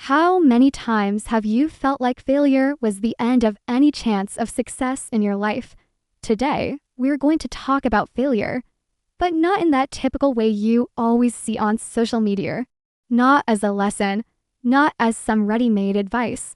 How many times have you felt like failure was the end of any chance of success in your life? Today, we're going to talk about failure, but not in that typical way you always see on social media. Not as a lesson, not as some ready-made advice.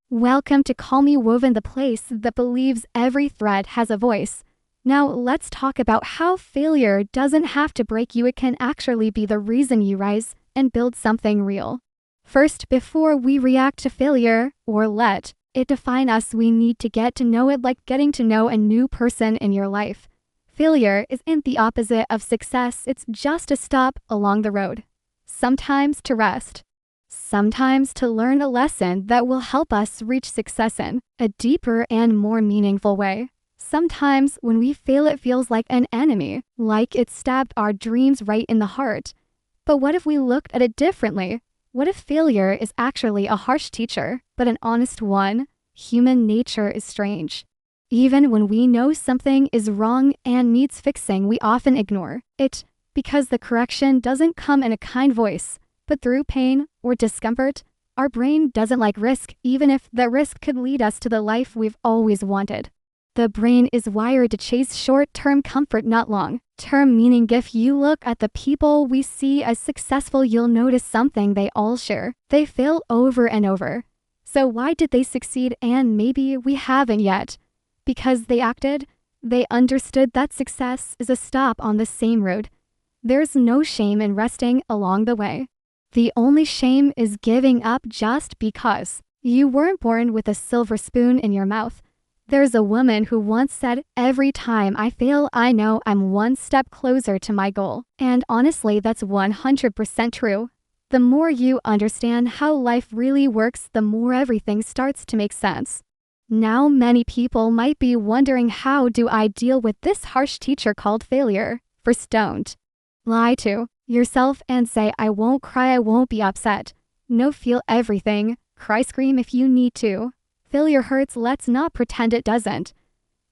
Welcome to Call Me Woven, the place that believes every thread has a voice. Now, let's talk about how failure doesn't have to break you. It can actually be the reason you rise and build something real. First, before we react to failure or let it define us, we need to get to know it, like getting to know a new person in your life. Failure isn't the opposite of success. It's just a stop along the road. Sometimes to rest. Sometimes to learn a lesson that will help us reach success in a deeper and more meaningful way. Sometimes when we fail, it feels like an enemy, like it stabbed our dreams right in the heart. But what if we looked at it differently? What if failure is actually a harsh teacher, but an honest one? Human nature is strange. Even when we know something is wrong and needs fixing, we often ignore it because the correction doesn't come in a kind voice, but through pain or discomfort. Our brain doesn't like risk, even if the risk could lead us to the life we've always wanted. The brain is wired to chase short-term comfort, not long-term meaning. If you look at the people we see as successful, you'll notice something they all share. They fail over and over. So why did they succeed and maybe we haven't yet? Because they understood that success is a stop on the same road. There's no shame in resting along the way. The only shame is giving up just because you weren't born with a silver spoon in your mouth. There's a woman who once said, "Every time I fail, I know I'm one step closer to my goal." And honestly, that's 100% true. The more you understand how life really works, the more everything starts to make sense. Now, many people might be wondering, how do I deal with this harsh teacher called failure? First, don't lie to yourself and say, "I won't cry, I won't be upset." No, feel everything. Cry, scream if you need to. Failure hurts, let's not pretend it doesn't.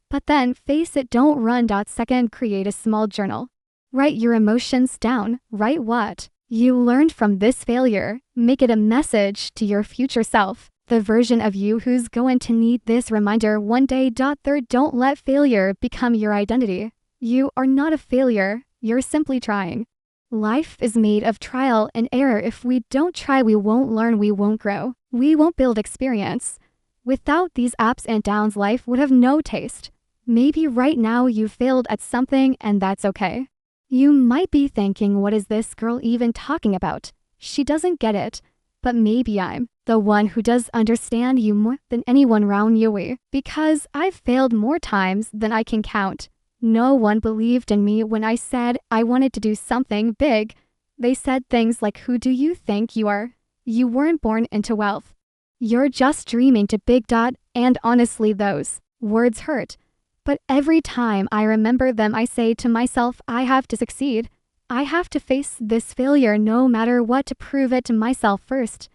But then face it, don't run. Second, create a small journal. Write your emotions down. Write what you learned from this failure. Make it a message to your future self, the version of you who's going to need this reminder one day. Third, don't let failure become your identity. You are not a failure, you're simply trying. Life is made of trial and error. If we don't try, we won't learn, we won't grow, we won't build experience. Without these ups and downs, life would have no taste. Maybe right now you failed at something, and that's okay. You might be thinking, what is this girl even talking about? She doesn't get it. But maybe I'm the one who does understand you more than anyone around you. Because I've failed more times than I can count. No one believed in me when I said I wanted to do something big. They said things like, "Who do you think you are? You weren't born into wealth. You're just dreaming to big." And honestly, those words hurt. But every time I remember them, I say to myself, I have to succeed. I have to face this failure no matter what, to prove it to myself first.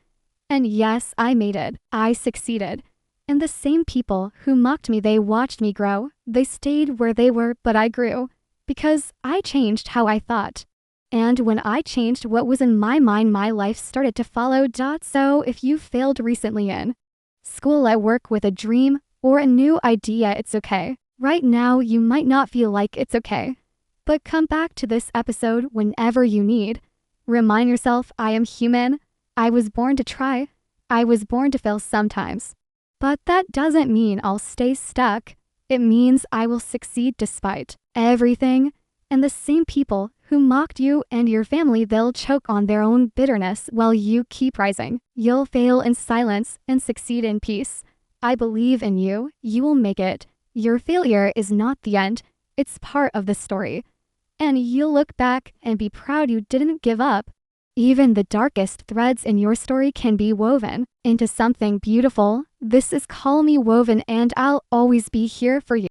And yes, I made it. I succeeded. And the same people who mocked me, they watched me grow. They stayed where they were, but I grew. Because I changed how I thought. And when I changed what was in my mind, my life started to follow. So if you failed recently in school, at work, with a dream or a new idea, it's okay. Right now, you might not feel like it's okay. But come back to this episode whenever you need. Remind yourself, I am human. I was born to try. I was born to fail sometimes. But that doesn't mean I'll stay stuck. It means I will succeed despite everything. And the same people who mocked you and your family, they'll choke on their own bitterness while you keep rising. You'll fail in silence and succeed in peace. I believe in you. You will make it. Your failure is not the end. It's part of the story. And you'll look back and be proud you didn't give up. Even the darkest threads in your story can be woven into something beautiful. This is Call Me Woven, and I'll always be here for you.